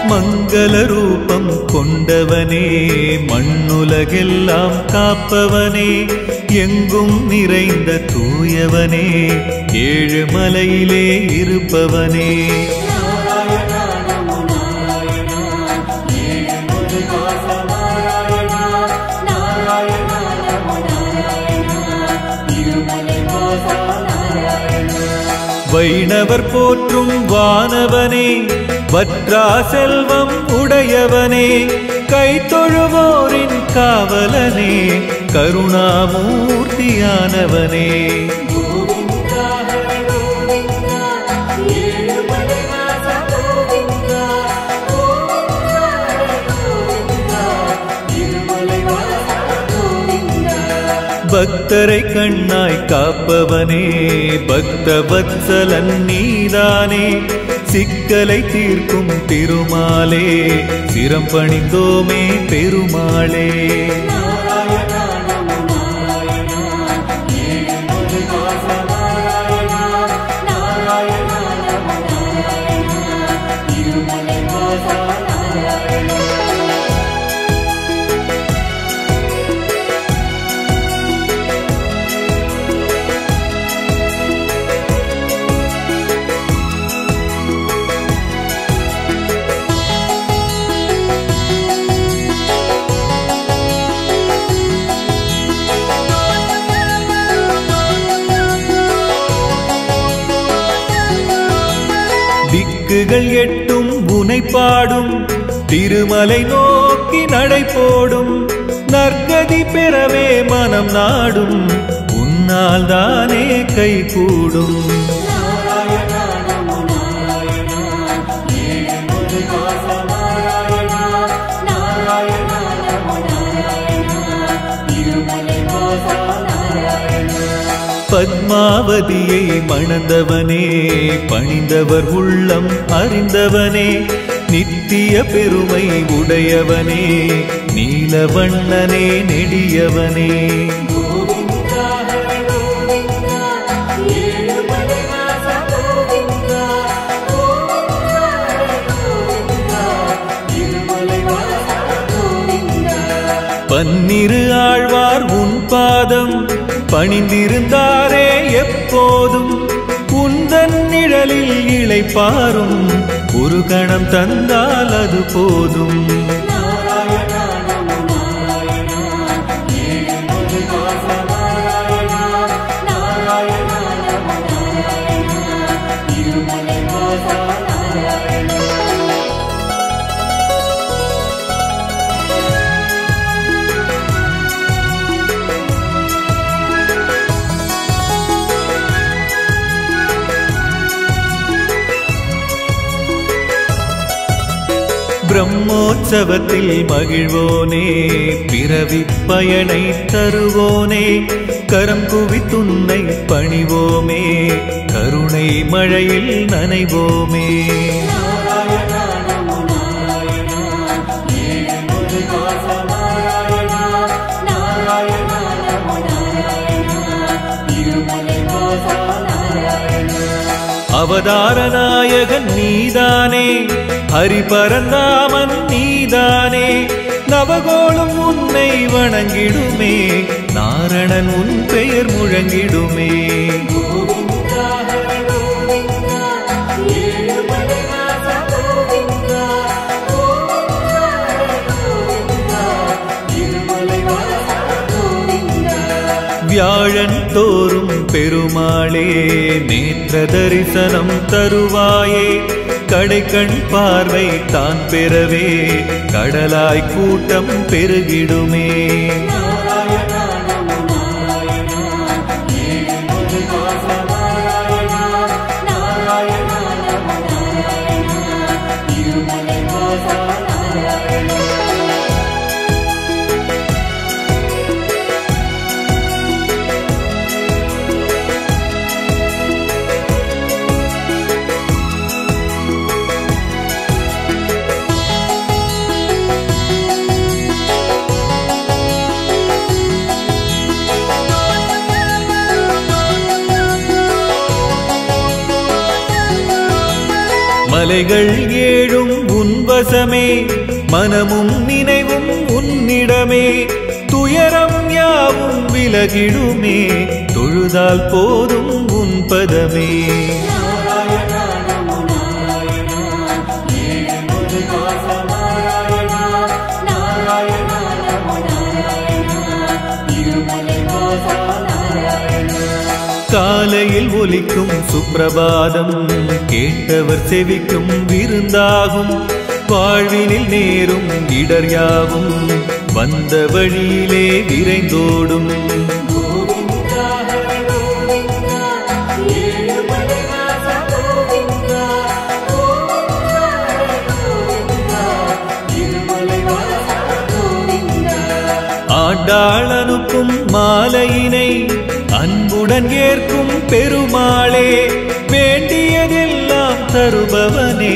மங்கள ரூபம் கொண்டவனே மண்ணுலகெல்லாம் காப்பவனே எங்கும் நிறைந்த தூயவனே ஏழு மலையிலே இருப்பவனே வைணவர் போற்றும் வானவனே வற்றா செல்வம் உடையவனே கைத்தொழுவோரின் காவலனே கருணாமூர்த்தியானவனே பக்தரை கண்ணாய் காப்பவனே பக்த வத்சலன் நீதானே சிக்கலை தீர்க்கும் திருமாலே சிரம் பணிந்தோமே பெருமாளே திக்குகள் எட்டும் உனை பாடும் திருமலை நோக்கி நடை போடும் நற்கதி பெறவே மனம் நாடும் உன்னால் தானே கை கூடும் பத்மாவதியை மணந்தவனே பணிந்தவர் உள்ளம் அறிந்தவனே நித்திய பெருமை உடையவனே நீலவண்ணனே நெடியவனே பன்னிரு ஆழ்வார் உன் பாதம் பணிந்திருந்தாரே எப்போதும் உந்தன் நிழலில் இளைப்பாரும் ஒரு கணம் தந்தால் அது போதும் பிரம்மோற்சவத்தில் மகிழ்வோனே பிறவி பயனை தருவோனே கரம் குவித்துன்னை பணிவோமே கருணை மழையில் நனைவோமே அவதார நாயகன் நீதானே ஹரிபரந்தாமன் நீதானே நவகோளும் உன்னை வணங்கிடுமே நாரணன் உன் பெயர் முழங்கிடுமே வியாழன் தோறும் பெருமாளே நேற்ற தரிசனம் தருவாயே கடைக்கண் பார்வை தான் பெறவே கடலாய் கூட்டம் பெருகிடுமே மலைகள் ஏழும் உன்வசமே மனமும் நினைவும் உன்னிடமே துயரம் யாவும் விலகிடுமே தொழுதால் போதும் உன் பதமே காலையில் ஒலிக்கும் சுப்பிரபாதம் கேட்டவர் செவிக்கும் விருந்தாகும் வாழ்வினில் நேரும் இடர் யாவும் வந்த வழியிலே விரைந்தோடும் ஆண்டாள் அனுப்பும் மாலையினை அன்புடன் ஏற்கும் பெருமாளே வேண்டியதெல்லாம் தருபவனே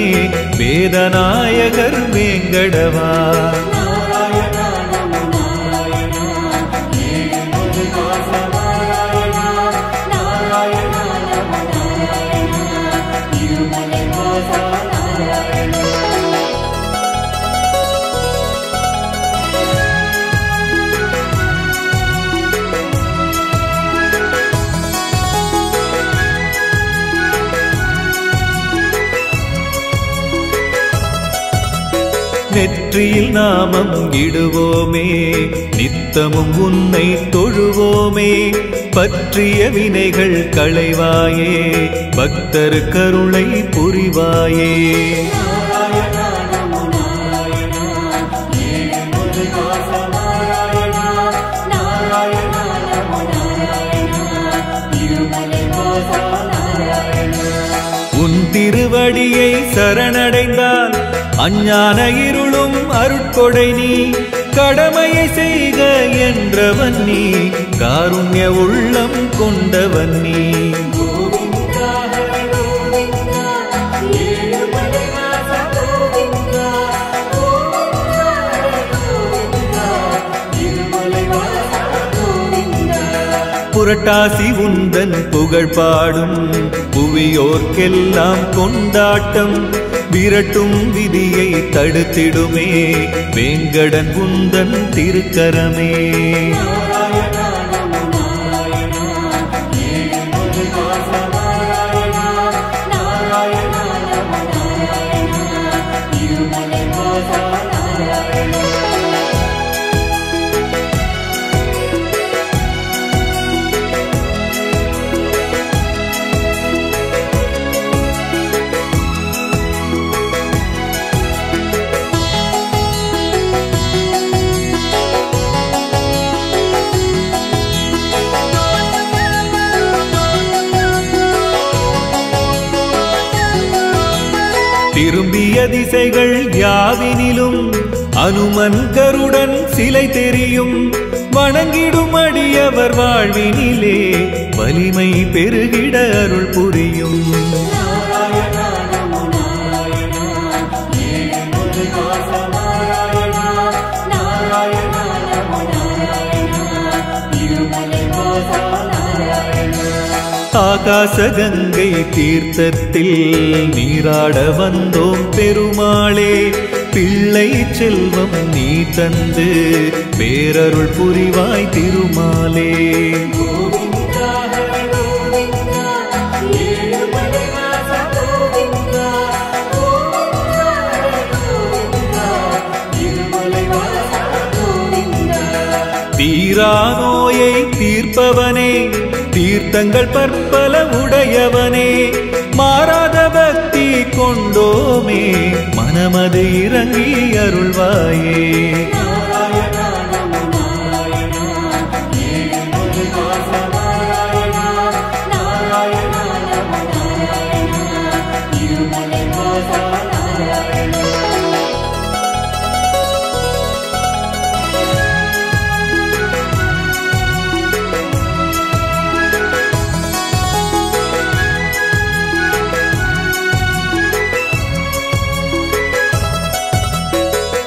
வேதநாயகர் வேங்கடவா நெற்றியில் நாமம் இடுவோமே நித்தமும் உன்னை தொழுவோமே பற்றிய வினைகள் களைவாயே பக்தர் கருணை புரிவாயே உன் திருவடியை சரணடைந்தால் அஞ்ஞான இருளும் அருட்கொடை நீ கடமையை செய்க என்றவன் நீ காருண்ய உள்ளம் கொண்டவன் நீ புரட்டாசி உந்தன் புகழ் பாடும் புவியோர்க்கெல்லாம் கொண்டாட்டம் விரட்டும் விதியை தடுத்திடுமே வேங்கடன் உந்தன் திருக்கரமே திரும்பிய திசைகள் யாவினிலும் அனுமன் கருடன் சிலை தெரியும் வணங்கிடும் அடியவர் வாழ்வினிலே வலிமை பெருகிட அருள் புரியும் ஆகாச கங்கை தீர்த்தத்தில் நீராட வந்தோம் பெருமாளே பிள்ளை செல்வம் நீ தந்து பேரருள் புரிவாய் திருமாலே தீரா நோயை தீர்ப்பவனே தீர்த்தங்கள் பற்பல உடையவனே மாறாத பக்தி கொண்டோமே மனமது இறங்கி அருள்வாயே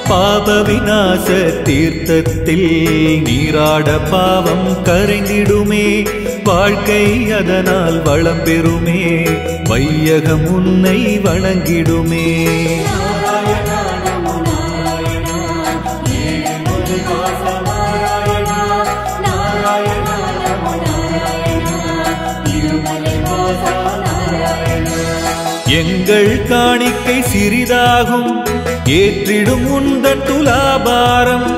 பாப விநாச தீர்த்தத்தில் நீராட பாவம் கரைந்திடுமே வாழ்க்கை அதனால் வளம் பெறுமே, வையகம் உன்னை வணங்கிடுமே. எங்கள் காணிக்கை சிறிதாகும், ஏற்றிடும் உந்தன் துலாபாரம்,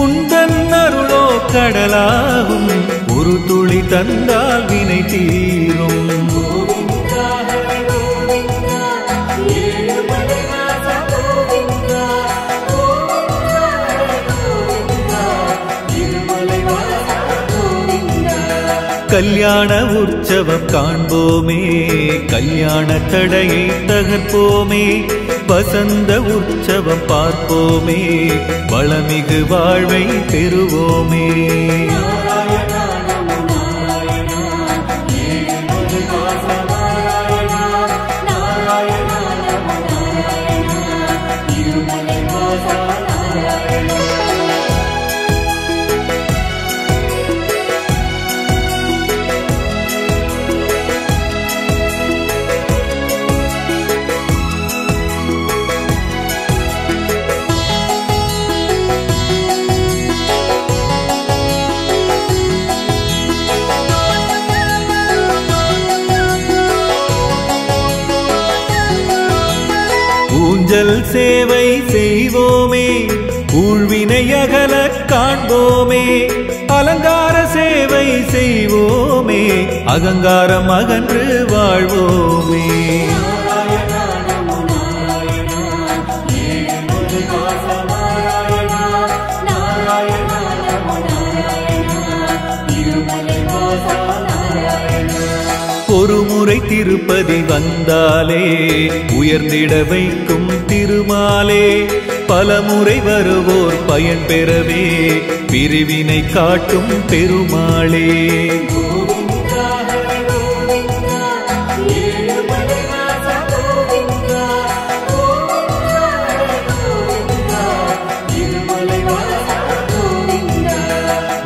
உந்தன் அருளோ கடலாகும், ஒரு துளி தந்தால் வினை தீரும். கல்யாண உற்சவம் காண்போமே, கல்யாண தடையை தகர்ப்போமே, வசந்த உற்சவம் பார்ப்போமே, வளமிகு வாழ்வை பெறுவோமே. ஊஞ்சல் சேவை செய்வோமே, ஊழ்வினை அகல காண்போமே, அலங்கார சேவை செய்வோமே, அகங்காரம் அகன்று வாழ்வோமே. ஒருமுறை திருப்பதி வந்தாலே உயர்ந்திட வைக்கும் திருமாலே, பலமுறை வருவோர் பயன் பெறவே பிரிவினை காட்டும் பெருமாளே.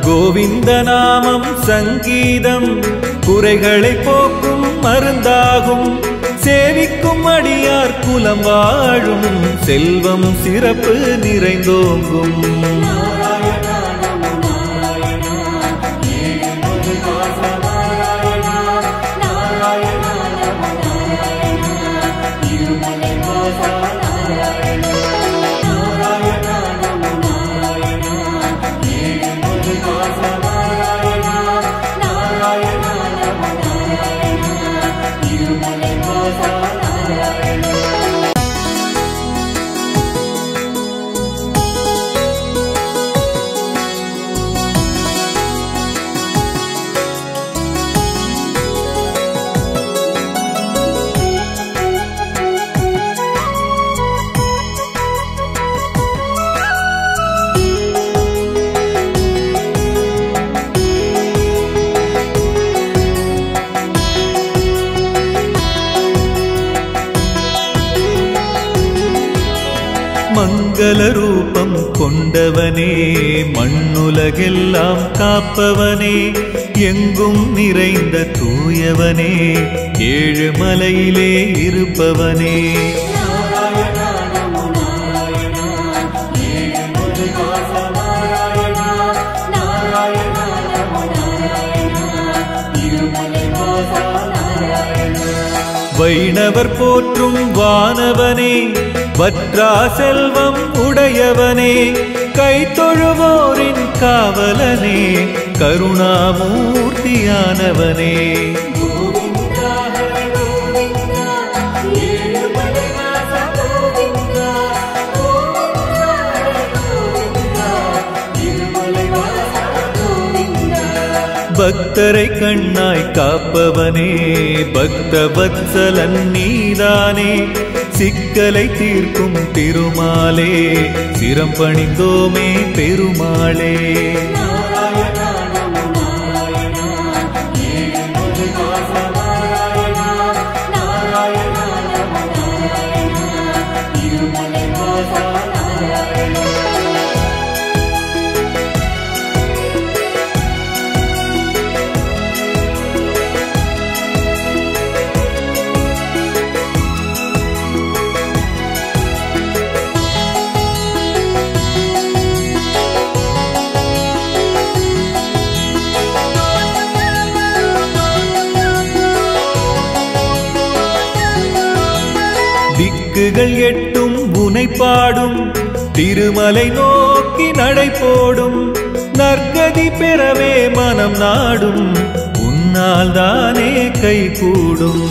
கோவிந்த நாமம் சங்கீதம் குறைகளை போக்கும் மருந்தாகும், சேவிக்கும் அடியார் குலம் வாழும், செல்வம் சிறப்பு நிறைந்தோங்கும். மங்கள ரூபம் கொண்டவனே, மண்ணுலகெல்லாம் காப்பவனே, எங்கும் நிறைந்த தூயவனே, ஏழு மலையிலே இருப்பவனே. வைணவர் போற்றும் வானவனே, வற்றா செல்வம் உடையவனே, கைத்தொழுவோரின் காவலனே, கருணாமூர்த்தியானவனே. பக்தரை கண்ணாய் காப்பவனே, பக்த வத்சலன் நீதானே, சிக்கலை தீர்க்கும் திருமாலே, சிரம் பணிந்தோமே பெருமாளே. திக்குகள் எட்டும் உனை பாடும் திருமலை நோக்கி நடை போடும் நற்கதி பெறவே மனம் நாடும் உன்னால் தானே கை கூடும்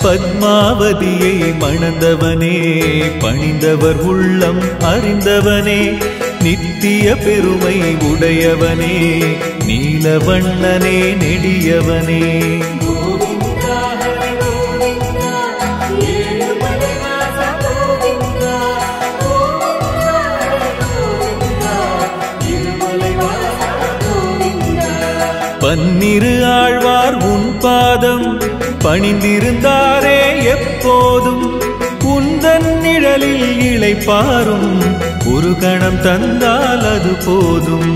பத்மாவதியை மணந்தவனே பணிந்தவர் உள்ளம் அறிந்தவனே நித்திய பெருமை உடையவனே நீலவண்ணனே நெடியவனே பன்னிரு ஆழ்வார் உன் பாதம் பணிந்திருந்தாரே எப்போதும் உந்தன் நிழலில் இளைப்பாரும் ஒரு கணம் தந்தால் அது போதும்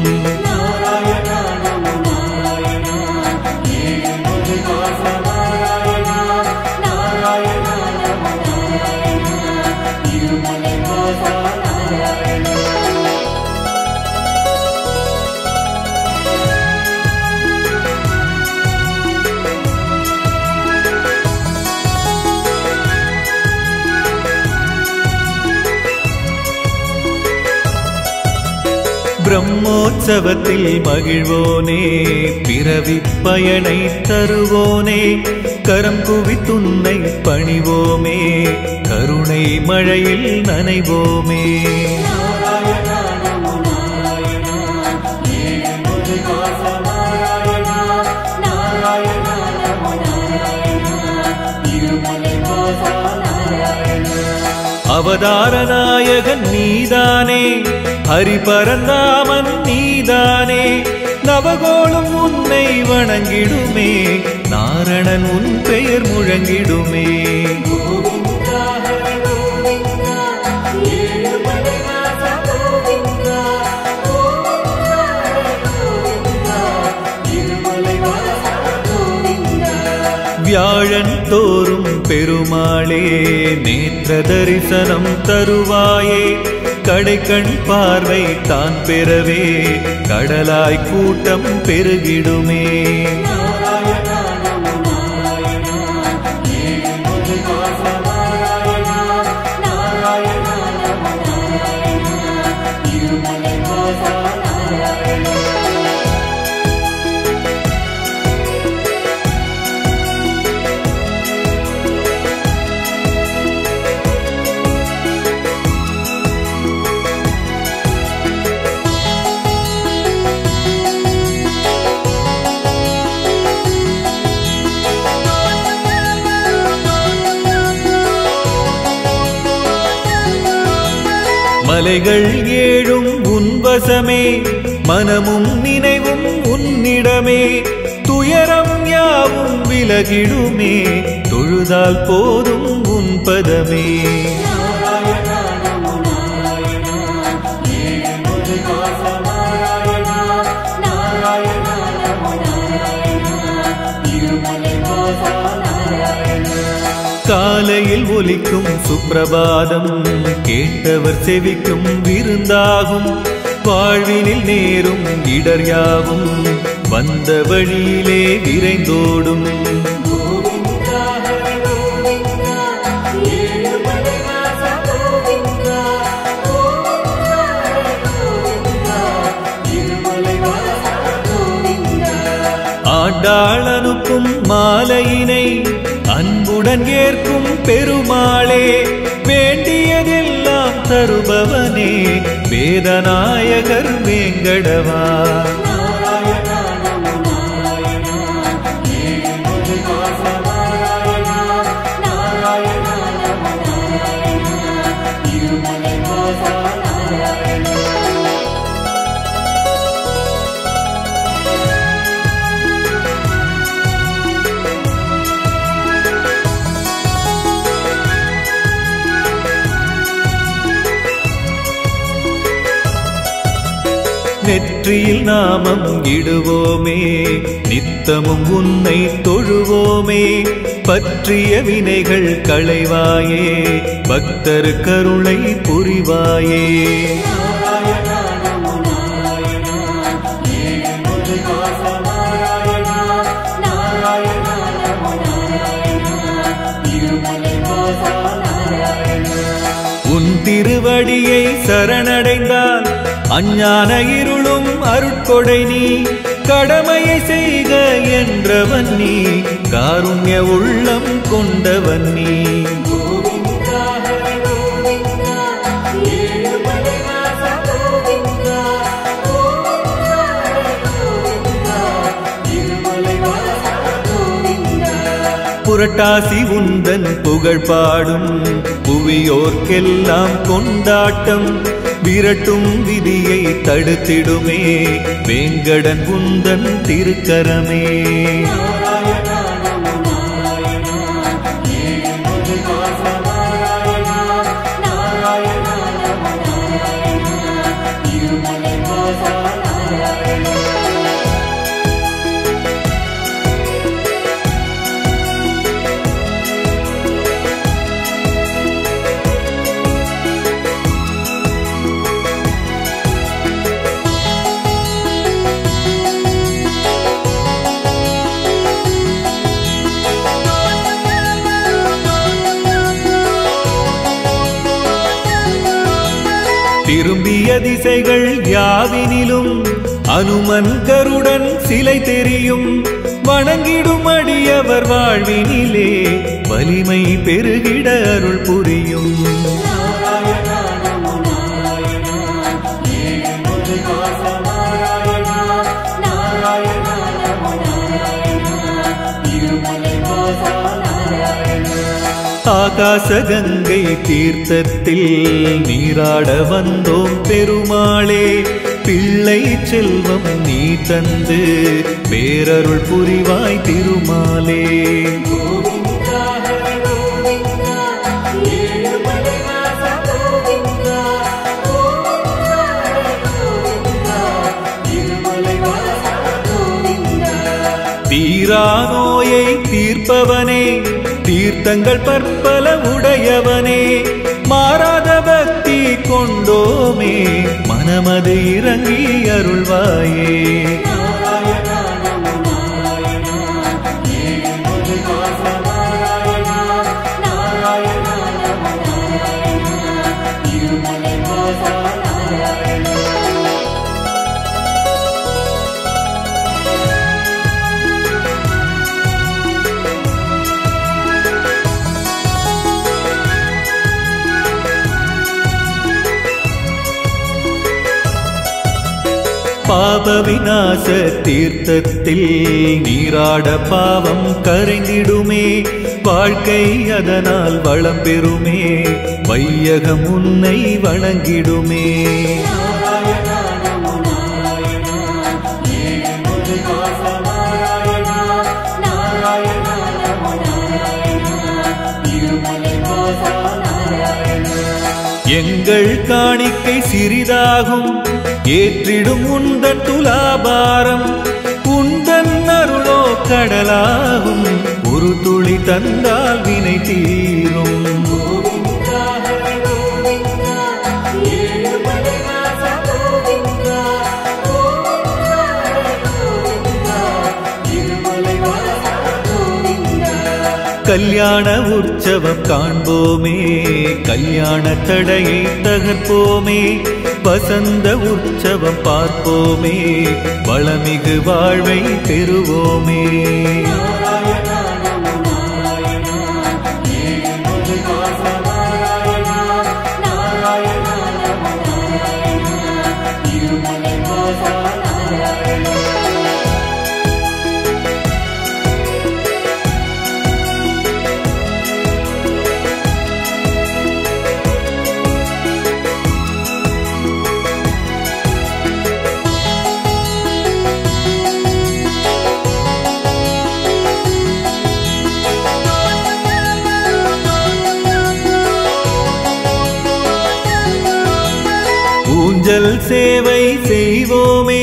பிரம்மோற்சவத்தில் மகிழ்வோனே பிறவி பயனை தருவோனே கரம் குவித்துன்னை பணிவோமே கருணை மழையில் நனைவோமே அவதார நாயகன் நீதானே ஹரிபரந்தாமன் நீதானே நவகோளும் உன்னை வணங்கிடுமே நாரணன் உன் பெயர் முழங்கிடுமே வியாழன் தோறும் பெருமாளே நேற்ற தரிசனம் தருவாயே கடைக்கண் பார்வை தான் பெறவே கடலாய் கூட்டம் பெருகிடுமே மலைகள் ஏழும் உன்வசமே மனமும் நினைவும் உன்னிடமே துயரம் யாவும் விலகிடுமே தொழுதால் போதும் உன் பதமே காலையில் ஒலிக்கும் சுப்பிரபாதம் கேட்டவர் செவிக்கும் விருந்தாகும் வாழ்வினில் நேரும் இடர் யாவும் வந்த வழியிலே விரைந்தோடும் ஆண்டாள் அனுப்பும் மாலையினை அன்புடன் ஏற்கும் பெருமாளே வேண்டியதெல்லாம் தருபவனே வேதநாயகர் வேங்கடவா நெற்றியில் நாமம் இடுவோமே நித்தமும் உன்னை தொழுவோமே பற்றிய வினைகள் களைவாயே பக்தர் கருணை புரிவாயே உன் திருவடியை சரணடைந்தால் அஞ்ஞான இருளும் அருட்கொடை நீ கடமையை செய்க என்றவன் நீ காருண்ய உள்ளம் கொண்டவன் நீ புரட்டாசி உந்தன் புகழ் பாடும் புவியோர்க்கெல்லாம் கொண்டாட்டம் விரட்டும் விதியை தடுத்திடுமே வேங்கடன் உந்தன் திருக்கரமே திரும்பிய திசைகள் யாவினிலும் அனுமன் கருடன் சிலை தெரியும் வணங்கிடும் அடியவர் வாழ்வினிலே வலிமை பெருகிட அருள் புரியும் ஆகாச கங்கை தீர்த்தத்தில் நீராட வந்தோம் பெருமாளே பிள்ளை செல்வம் நீ தந்து பேரருள் புரிவாய் திருமாலே தீரா நோயை தீர்ப்பவனே தீர்த்தங்கள் பற்பல உடையவனே மாறாத பக்தி கொண்டோமே மனமது இறங்கி அருள்வாயே பாப விநாச தீர்த்தத்தில் நீராட பாவம் கரைந்திடுமே வாழ்க்கை அதனால் வளம் பெறுமே வையகம் உன்னை வணங்கிடுமே எங்கள் காணிக்கை சிறிதாகும் ஏற்றிடும் உந்தன் துலாபாரம் உந்தன் அருளோ கடலாகும் ஒரு துளி தந்தால் வினை தீரும் கல்யாண உற்சவம் காண்போமே கல்யாண தடையை தகர்ப்போமே வசந்த உற்சவம் பார்ப்போமே வளமிகு வாழ்வை பெறுவோமே ஊஞ்சல் சேவை செய்வோமே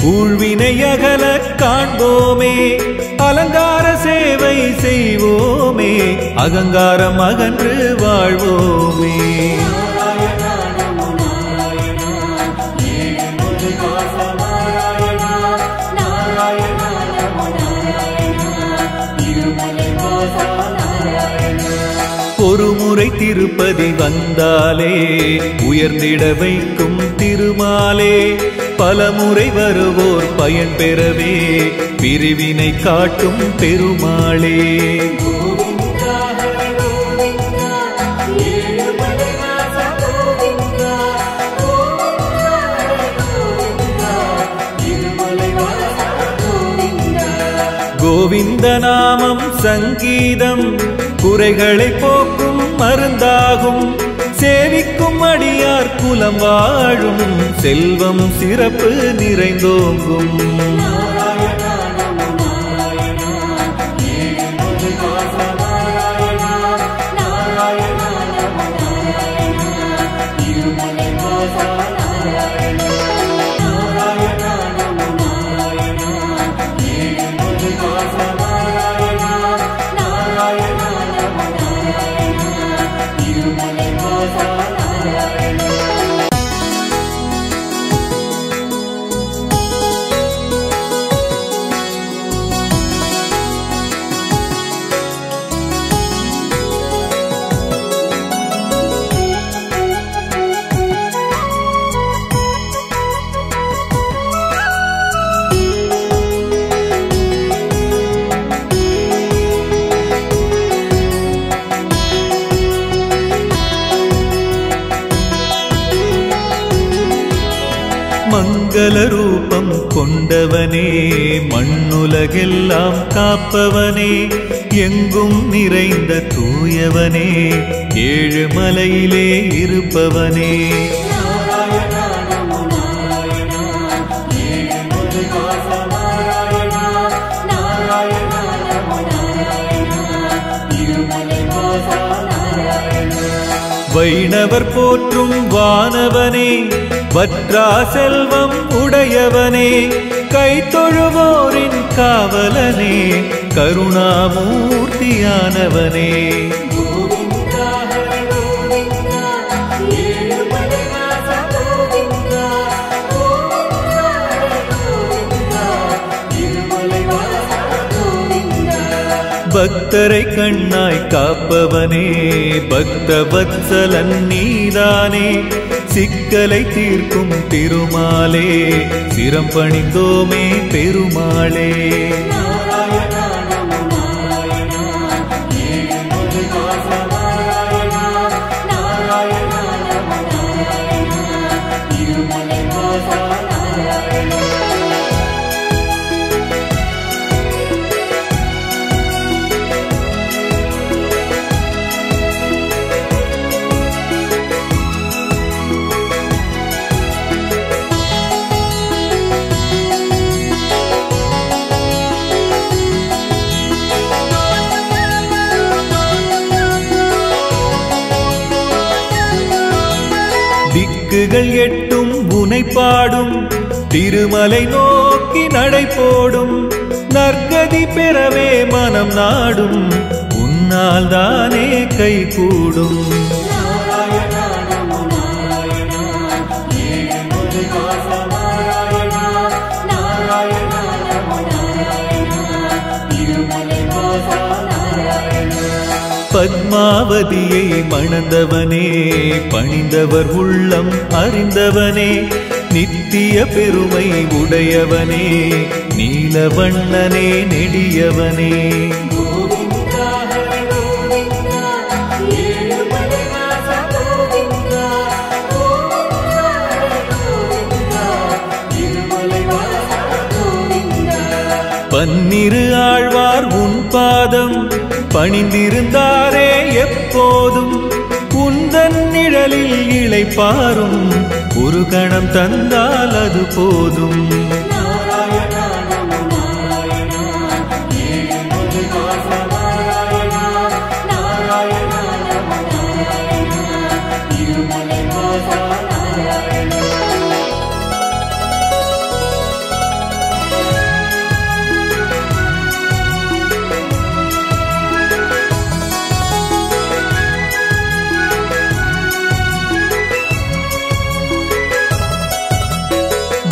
ஊழ்வினை அகல காண்போமே அலங்கார சேவை செய்வோமே அகங்காரம் அகன்று வாழ்வோமே ஒருமுறை திருப்பதி வந்தாலே உயர்ந்திட வைக்கும் திருமாலே பலமுறை வருவோர் பயன் பெறவே பிரிவினை காட்டும் பெருமாளே கோவிந்த நாமம் சங்கீதம் குறைகளை போக்கும் மருந்தாகும் சேவிக்கும் அடியார் குலம் வாழும் செல்வம் சிறப்பு நிறைந்தோங்கும் மங்கள ரூபம் கொண்டவனே மண்ணுலகெல்லாம் காப்பவனே எங்கும் நிறைந்த தூயவனே ஏழுமலையிலே இருப்பவனே வைணவர் போற்றும் வானவனே வற்றா செல்வம் உடையவனே கைத்தொழுவோரின் காவலனே கருணாமூர்த்தியானவனே பக்தரை கண்ணாய் காப்பவனே பக்த வத்சலன் நீதானே சிக்கலை தீர்க்கும் திருமாலே சிரம் பணிந்தோமே பெருமாளே திக்குகள் எட்டும் உனை பாடும் திருமலை நோக்கி நடை போடும் நற்கதி பெறவே மனம் நாடும் உன்னால் தானே கை கூடும் பத்மாவதியை மணந்தவனே பணிந்தவர் உள்ளம் அறிந்தவனே நித்திய பெருமை உடையவனே நீலவண்ணனே நெடியவனே பன்னிரு ஆழ்வார் உன் பாதம் பணிந்திருந்தாரே எப்போதும் உந்தன் நிழலில் இளைப்பாரும் ஒரு கணம் தந்தால் அது போதும் நாராயண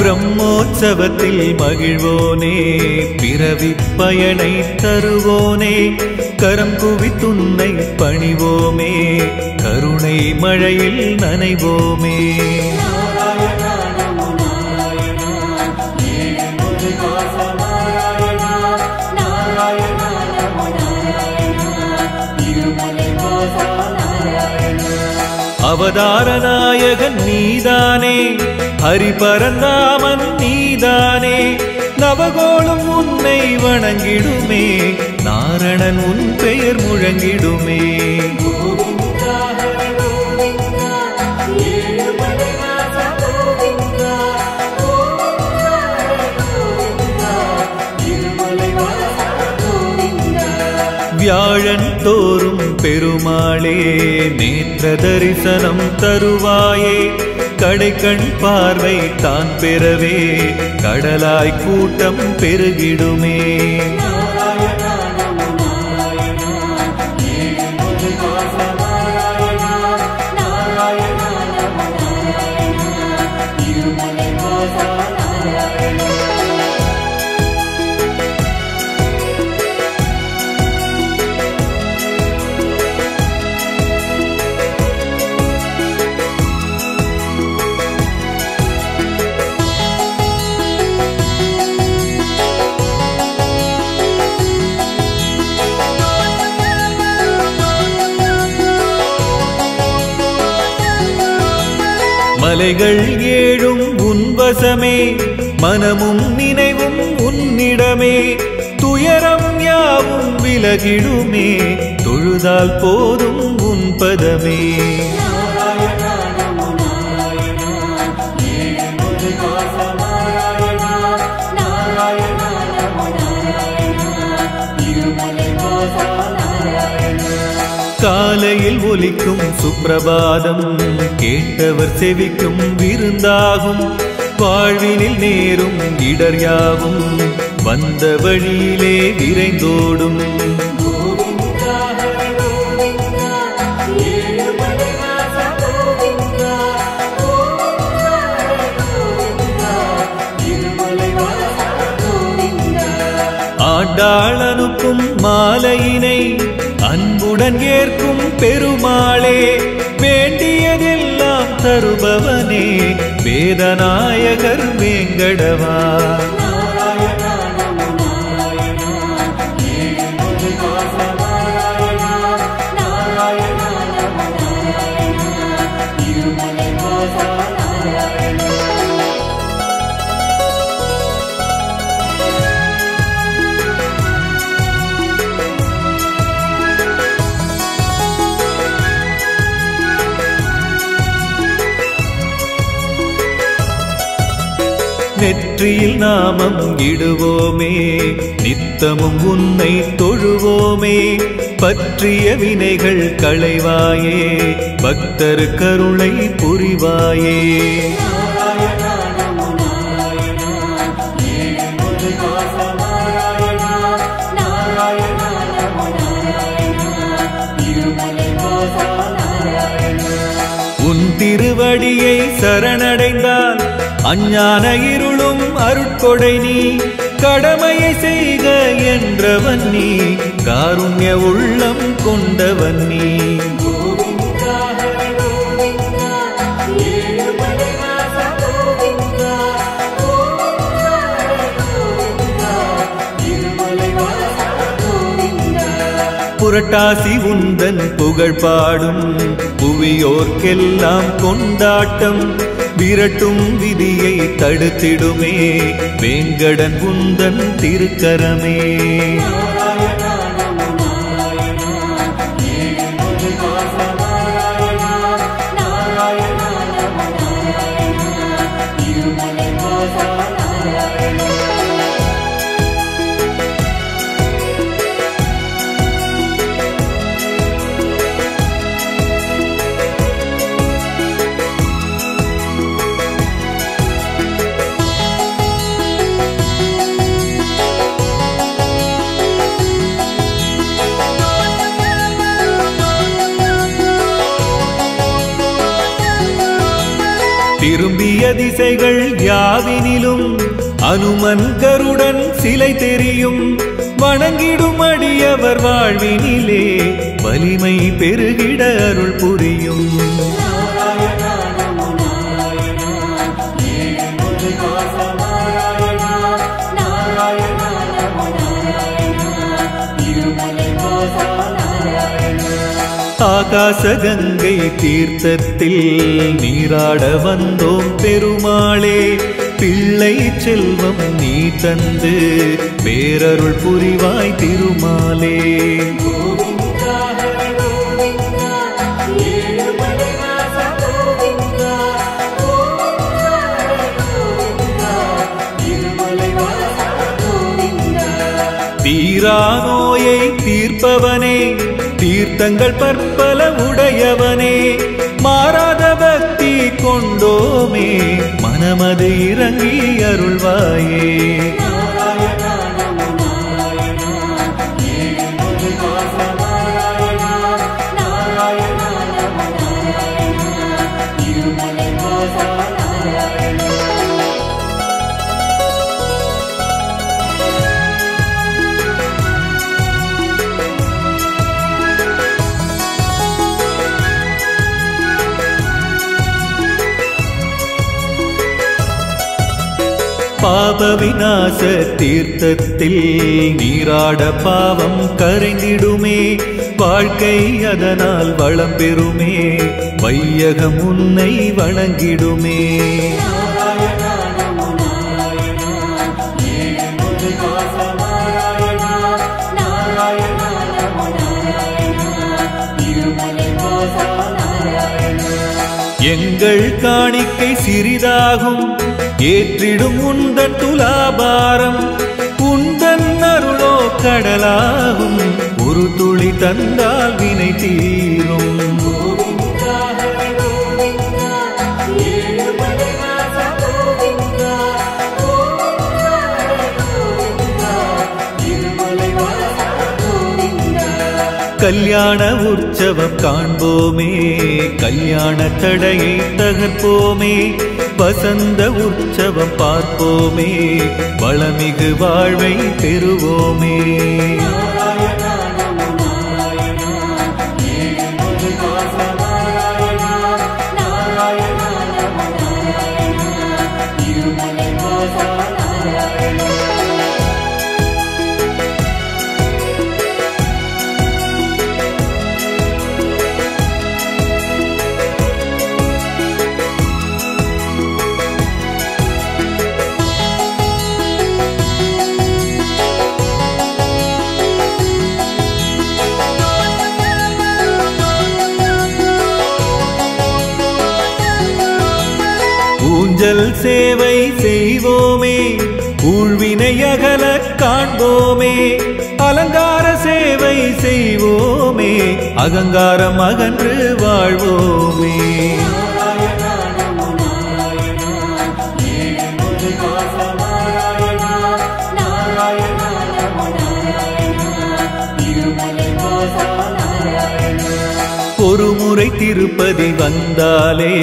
பிரம்மோற்சவத்தில் மகிழ்வோனே பிறவி பயனை தருவோனே கரம் குவித்துன்னை பணிவோமே கருணை மழையில் நனைவோமே அவதார நாயகன் நீதானே ஹரிபரந்தாமன் நீதானே நவகோளும் உன்னை வணங்கிடுமே நாரணன் உன் பெயர் முழங்கிடுமே வியாழன் தோறும் பெருமாளே நேத்திர தரிசனம் தருவாயே கடைக்கண் பார்வை தான் பெறவே கடலாய் கூட்டம் பெருகிடுமே மலைகள் ஏழும் உன்வசமே மனமும் நினைவும் உன்னிடமே துயரம் யாவும் விலகிடுமே தொழுதால் போதும் உன் பதமே காலையில் ஒலிக்கும் சுப்பிரபாதம் கேட்டவர் செவிக்கும் விருந்தாகும் வாழ்வினில் நேரும் இடர் யாவும் வந்த வழியிலே விரைந்தோடும் ஆண்டாள் அனுப்பும் மாலையினை அன்புடன் ஏற்கும் பெருமாளே வேண்டியதெல்லாம் தருபவனே வேதநாயகர் வேங்கடவா நெற்றியில் நாமம் இடுவோமே நித்தமும் உன்னை தொழுவோமே பற்றிய வினைகள் களைவாயே பக்தர் கருணை புரிவாயே உன் திருவடியை சரணடைந்தால் அஞ்ஞான இருளும் அருட்கொடை நீ கடமையை செய்க என்றவன் நீ காருண்ய உள்ளம் கொண்டவன் நீ புரட்டாசி உந்தன் புகழ் பாடும் புவியோர்க்கெல்லாம் கொண்டாட்டம் விரட்டும் விதியை தடுத்திடுமே வேங்கடன் உந்தன் திருக்கரமே திரும்பி திவ்ய திசைகள் யாவினிலும் அனுமன் கருடன் சிலை தெரியும். வணங்கிடும் அடியவர் வாழ்வினிலே வலிமை பெருகிட அருள் புரியும். ஆகாச கங்கை தீர்த்தத்தில் நீராட வந்தோம் பெருமாளே. பிள்ளை செல்வம் நீ தந்து பேரருள் புரிவாய் திருமாலே. தீரா நோயை தீர்ப்பவனே, தீர்த்தங்கள் பற்பல உடையவனே. மாறாத பக்தி கொண்டோமே, மனமது இறங்கி அருள்வாயே. பாப விநாச தீர்த்தத்தில் நீராட பாவம் கரைந்திடுமே. வாழ்க்கை அதனால் வளம் பெறுமே, வையகம் உன்னை வணங்கிடுமே. எங்கள் காணிக்கை சிறிதாகும், ஏற்றிடும் உந்தன் துலாபாரம். உந்தன் அருளோ கடலாகும், ஒரு துளி தந்தால் வினை தீரும். கல்யாண உற்சவம் காண்போமே, கல்யாண தடையை தகர்ப்போமே. வசந்த உற்சவம் பார்ப்போமே, வளமிகு வாழ்வை பெறுவோமே. ஊஞ்சல் சேவை செய்வோமே, ஊழ்வினை அகல காண்போமே. அலங்கார சேவை செய்வோமே, அகங்காரம் அகன்று வாழ்வோமே. ஒருமுறை திருப்பதி வந்தாலே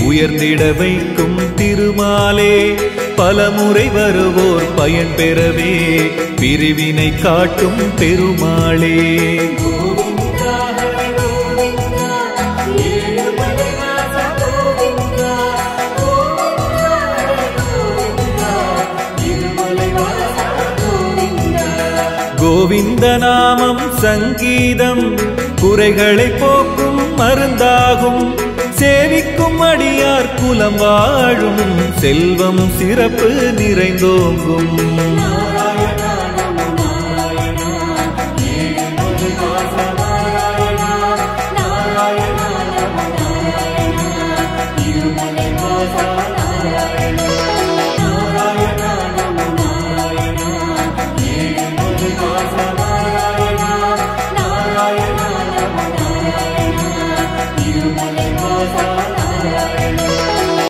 உயர்ந்திட வைக்கும் திருமாலே. பலமுறை வருவோர் பயன் பெறவே பிரிவினை காட்டும் பெருமாளே. கோவிந்த நாமம் சங்கீதம் குறைகளை போக்கும் மருந்தாகும். சேவிக்கும் அடியார் குலம் வாழும், செல்வம் சிறப்பு நிறைந்தோங்கும். நாராயண